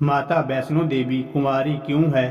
माता वैष्णो देवी कुंवारी क्यों है?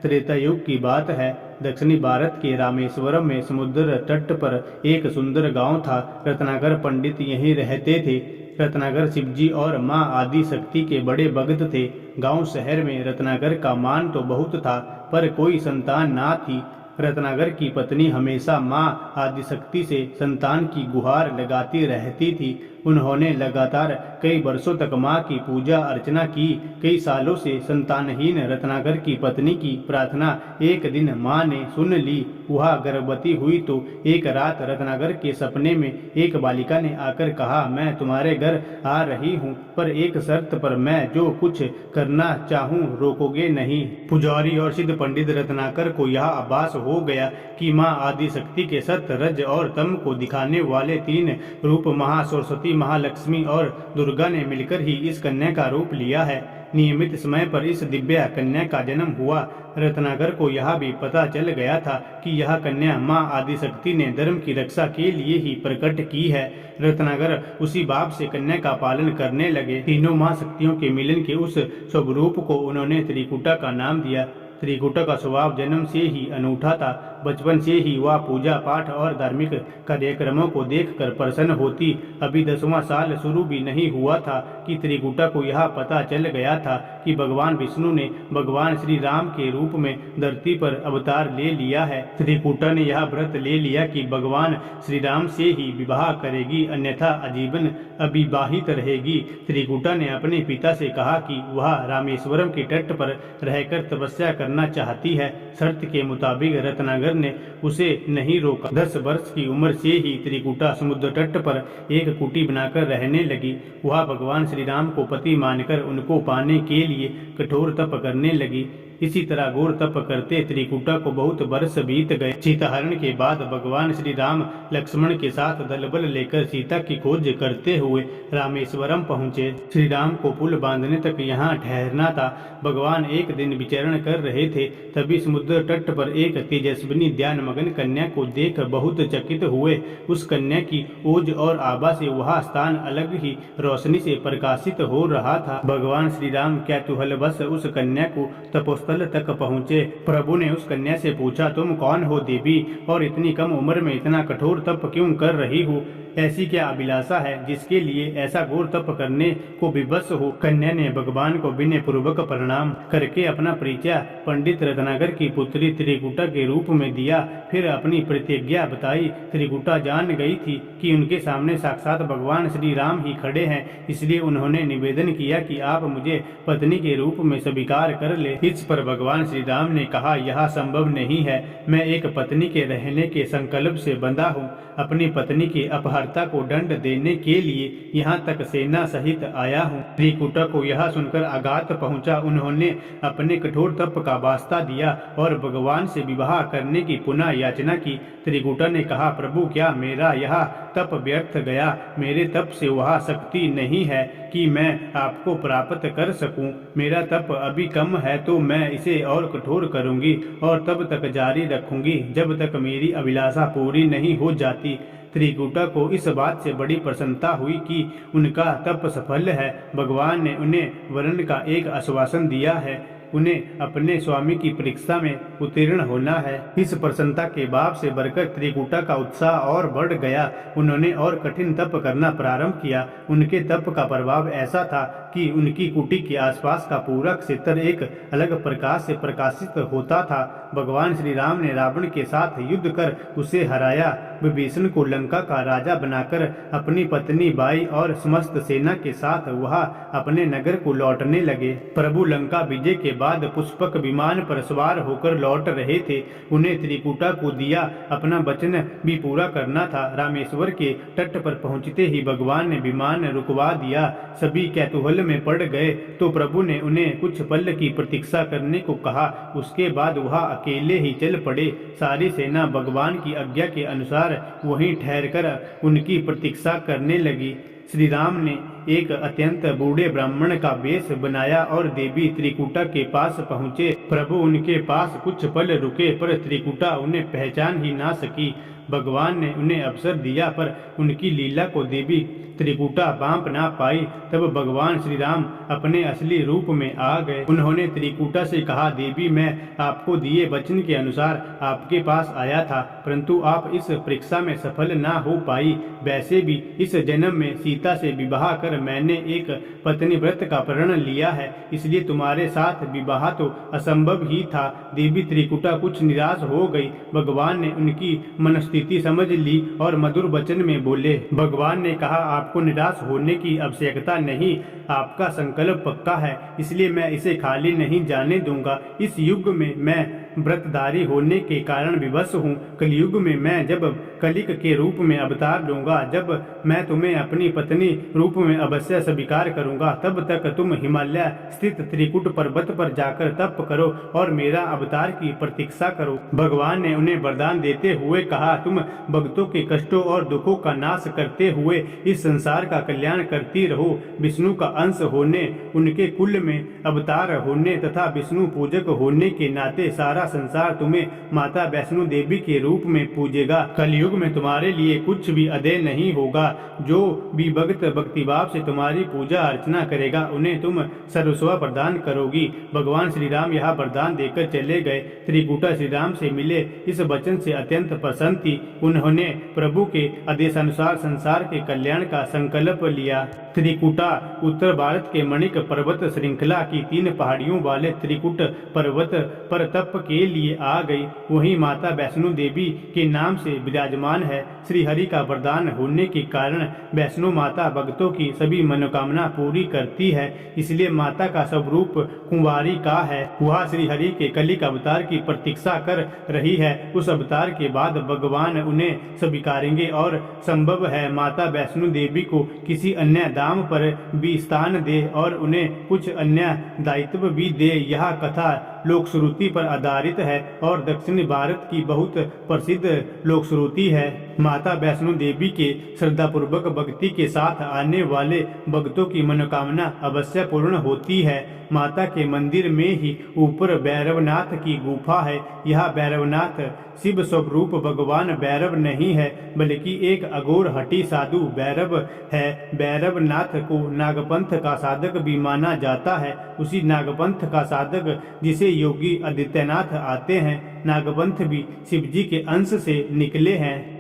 त्रेता युग की बात है। दक्षिणी भारत के रामेश्वरम में समुद्र तट पर एक सुंदर गांव था। रत्नाकर पंडित यहीं रहते थे। रत्नाकर शिवजी और माँ आदि शक्ति के बड़े भक्त थे। गांव शहर में रत्नाकर का मान तो बहुत था, पर कोई संतान ना थी। रत्नाकर की पत्नी हमेशा माँ आदिशक्ति से संतान की गुहार लगाती रहती थी। उन्होंने लगातार कई वर्षों तक माँ की पूजा अर्चना की। कई सालों से संतानहीन रत्नाकर की पत्नी की प्रार्थना एक दिन माँ ने सुन ली। वह गर्भवती हुई तो एक रात रत्नाकर के सपने में एक बालिका ने आकर कहा, मैं तुम्हारे घर आ रही हूँ, पर एक शर्त पर। मैं जो कुछ करना चाहूँ रोकोगे नहीं। पुजारी और सिद्ध पंडित रत्नाकर को यह आभास हो गया कि माँ आदिशक्ति के सत्य, रज और तम को दिखाने वाले तीन रूप महासरस्वती, महालक्ष्मी और दुर्गा ने मिलकर ही इस कन्या का रूप लिया है। नियमित समय पर इस दिव्य कन्या का जन्म हुआ। रत्नाकर को यह भी पता चल गया था कि यह कन्या माँ आदिशक्ति ने धर्म की रक्षा के लिए ही प्रकट की है। रत्नाकर उसी भाव से कन्या का पालन करने लगे। तीनों माँ शक्तियों के मिलन के उस स्वरूप को उन्होंने त्रिकुटा का नाम दिया। त्रिकुटा का स्वभाव जन्म से ही अनूठा था। बचपन से ही वह पूजा पाठ और धार्मिक कार्यक्रमों को देखकर प्रसन्न होती। अभी 10वां साल शुरू भी नहीं हुआ था कि त्रिकुटा को यह पता चल गया था कि भगवान विष्णु ने भगवान श्री राम के रूप में धरती पर अवतार ले लिया है। त्रिकुटा ने यह व्रत ले लिया कि भगवान श्री राम से ही विवाह करेगी, अन्यथा आजीवन अविवाहित रहेगी। त्रिकुटा ने अपने पिता से कहा कि वह रामेश्वरम के तट पर रहकर तपस्या करना चाहती है। शर्त के मुताबिक रत्नाकर ने उसे नहीं रोका। 10 वर्ष की उम्र से ही त्रिकुटा समुद्र तट पर एक कुटी बनाकर रहने लगी। वह भगवान श्री राम को पति मानकर उनको पाने के लिए कठोर तप करने लगी। इसी तरह घोर तप करते त्रिकुटा को बहुत वर्ष बीत गए। सीताहरण के बाद भगवान श्री राम लक्ष्मण के साथ दलबल लेकर सीता की खोज करते हुए रामेश्वरम पहुँचे। श्री राम को पुल बांधने तक यहाँ ठहरना था। भगवान एक दिन विचरण कर रहे थे, तभी समुद्र तट पर एक तेजस्विनी ध्यान मगन कन्या को देख बहुत चकित हुए। उस कन्या की ओज और आभा से वह स्थान अलग ही रोशनी से प्रकाशित हो रहा था। भगवान श्री राम कैतूहलवश उस कन्या को तपोस्थल तक पहुँचे। प्रभु ने उस कन्या से पूछा, तुम कौन हो देवी, और इतनी कम उम्र में इतना कठोर तप क्यों कर रही हो? ऐसी क्या अभिलाषा है जिसके लिए ऐसा घोर तप करने को विवश हो? कन्या ने भगवान को विनय पूर्वक प्रणाम करके अपना परिचय पंडित रत्नाकर की पुत्री त्रिकुटा के रूप में दिया। फिर अपनी प्रतिज्ञा बताई। त्रिकुटा जान गई थी कि उनके सामने साक्षात भगवान श्री राम ही खड़े हैं, इसलिए उन्होंने निवेदन किया कि आप मुझे पत्नी के रूप में स्वीकार कर ले। इस पर भगवान श्री राम ने कहा, यह संभव नहीं है। मैं एक पत्नी के रहने के संकल्प से बंधा हूँ। अपनी पत्नी के अपहर्ता को दंड देने के लिए यहाँ तक सेना सहित आया हूँ। त्रिकुटा को यह सुनकर आघात पहुँचा। उन्होंने अपने कठोर तप का वास्ता दिया और भगवान से विवाह करने की पुनः याचना की। त्रिकुटा ने कहा, प्रभु, क्या मेरा यह तप व्यर्थ गया? मेरे तप से वह शक्ति नहीं है कि मैं आपको प्राप्त कर सकूं। मेरा तप अभी कम है तो मैं इसे और कठोर करूंगी और तब तक जारी रखूंगी जब तक मेरी अभिलाषा पूरी नहीं हो जाती। त्रिकुटा को इस बात से बड़ी प्रसन्नता हुई कि उनका तप सफल है। भगवान ने उन्हें वरण का एक आश्वासन दिया है। उन्हें अपने स्वामी की परीक्षा में उत्तीर्ण होना है। इस प्रसन्नता के भाव से बढ़कर त्रिकुटा का उत्साह और बढ़ गया। उन्होंने और कठिन तप करना प्रारंभ किया। उनके तप का प्रभाव ऐसा था कि उनकी कुटी के आसपास का पूरा क्षेत्र एक अलग प्रकाश से प्रकाशित होता था। भगवान श्री राम ने रावण के साथ युद्ध कर उसे हराया। विभीषण को लंका का राजा बनाकर अपनी पत्नी बाई और समस्त सेना के साथ वह अपने नगर को लौटने लगे। प्रभु लंका विजय के बाद पुष्पक विमान पर सवार होकर लौट रहे थे। उन्हें त्रिकुटा को दिया अपना वचन भी पूरा करना था। रामेश्वर के तट पर पहुंचते ही भगवान ने विमान रुकवा दिया। सभी कैतूहल में पड़ गए तो प्रभु ने उन्हें कुछ पल की प्रतीक्षा करने को कहा। उसके बाद वह अकेले ही चल पड़े। सारी सेना भगवान की आज्ञा के अनुसार वहीं ठहरकर उनकी प्रतीक्षा करने लगी। श्री राम ने एक अत्यंत बूढ़े ब्राह्मण का वेश बनाया और देवी त्रिकुटा के पास पहुँचे। प्रभु उनके पास कुछ पल रुके, पर त्रिकुटा उन्हें पहचान ही ना सकी। भगवान ने उन्हें अवसर दिया, पर उनकी लीला को देवी त्रिकुटा बांप ना पाई। तब भगवान श्री राम अपने असली रूप में आ गए। उन्होंने त्रिकुटा से कहा, देवी मैं आपको दिए वचन के अनुसार आपके पास आया था, परंतु आप इस परीक्षा में सफल ना हो पाई। वैसे भी इस जन्म में सीता से विवाह कर मैंने एक पत्नी व्रत का प्रण लिया है, इसलिए तुम्हारे साथ विवाह तो असंभव ही था। देवी त्रिकुटा कुछ निराश हो गई। भगवान ने उनकी मनस्थिति समझ ली और मधुर वचन में बोले। भगवान ने कहा, आपको निराश होने की आवश्यकता नहीं, आपका संकल्प पक्का है, इसलिए मैं इसे खाली नहीं जाने दूंगा। इस युग में मैं व्रतधारी होने के कारण विवश हूँ। कलयुग में मैं जब कलिक के रूप में अवतार लूंगा, जब मैं तुम्हें अपनी पत्नी रूप में अवश्य स्वीकार करूंगा, तब तक तुम हिमालय स्थित त्रिकुट पर्वत पर जाकर तप करो और मेरा अवतार की प्रतीक्षा करो। भगवान ने उन्हें वरदान देते हुए कहा, तुम भक्तों के कष्टों और दुखों का नाश करते हुए इस संसार का कल्याण करती रहो। विष्णु का अंश होने, उनके कुल में अवतार होने तथा विष्णु पूजक होने के नाते सारा संसार तुम्हें माता वैष्णो देवी के रूप में पूजेगा। कलयुग में तुम्हारे लिए कुछ भी अदेय नहीं होगा। जो भी भक्त भक्तिभाव से तुम्हारी पूजा अर्चना करेगा, उन्हें तुम सर्वस्व प्रदान करोगी। भगवान श्री राम यह वरदान देकर चले गए। त्रिकुटा श्री राम से मिले इस वचन से अत्यंत प्रसन्न थी। उन्होंने प्रभु के आदेशानुसार संसार के कल्याण का संकल्प लिया। त्रिकुटा उत्तर भारत के मणिक पर्वत श्रृंखला की 3 पहाड़ियों वाले त्रिकुट पर्वत पर तप के लिए आ गई। वहीं माता वैष्णो देवी के नाम से विराजमान है। श्री हरि का वरदान होने के कारण वैष्णो माता भक्तों की सभी मनोकामना पूरी करती है, इसलिए माता का स्वरूप कुंवारी का है। वह श्री हरि के कलिक अवतार की प्रतीक्षा कर रही है। उस अवतार के बाद भगवान उन्हें स्वीकारेंगे और संभव है माता वैष्णो देवी को किसी अन्य धाम पर भी स्थान दे और उन्हें कुछ अन्य दायित्व भी दे। यह कथा लोक श्रुति पर आधारित है और दक्षिण भारत की बहुत प्रसिद्ध लोक श्रुति है। माता वैष्णो देवी के श्रद्धापूर्वक भक्ति के साथ आने वाले भक्तों की मनोकामना अवश्य पूर्ण होती है। माता के मंदिर में ही ऊपर भैरवनाथ की गुफा है। यह भैरवनाथ शिव स्वरूप भगवान भैरव नहीं है, बल्कि एक अघोर हठी साधु भैरव है। भैरवनाथ को नागपंथ का साधक भी माना जाता है। उसी नागपंथ का साधक जिसे योगी आदित्यनाथ आते हैं। नागपंथ भी शिवजी के अंश से निकले हैं।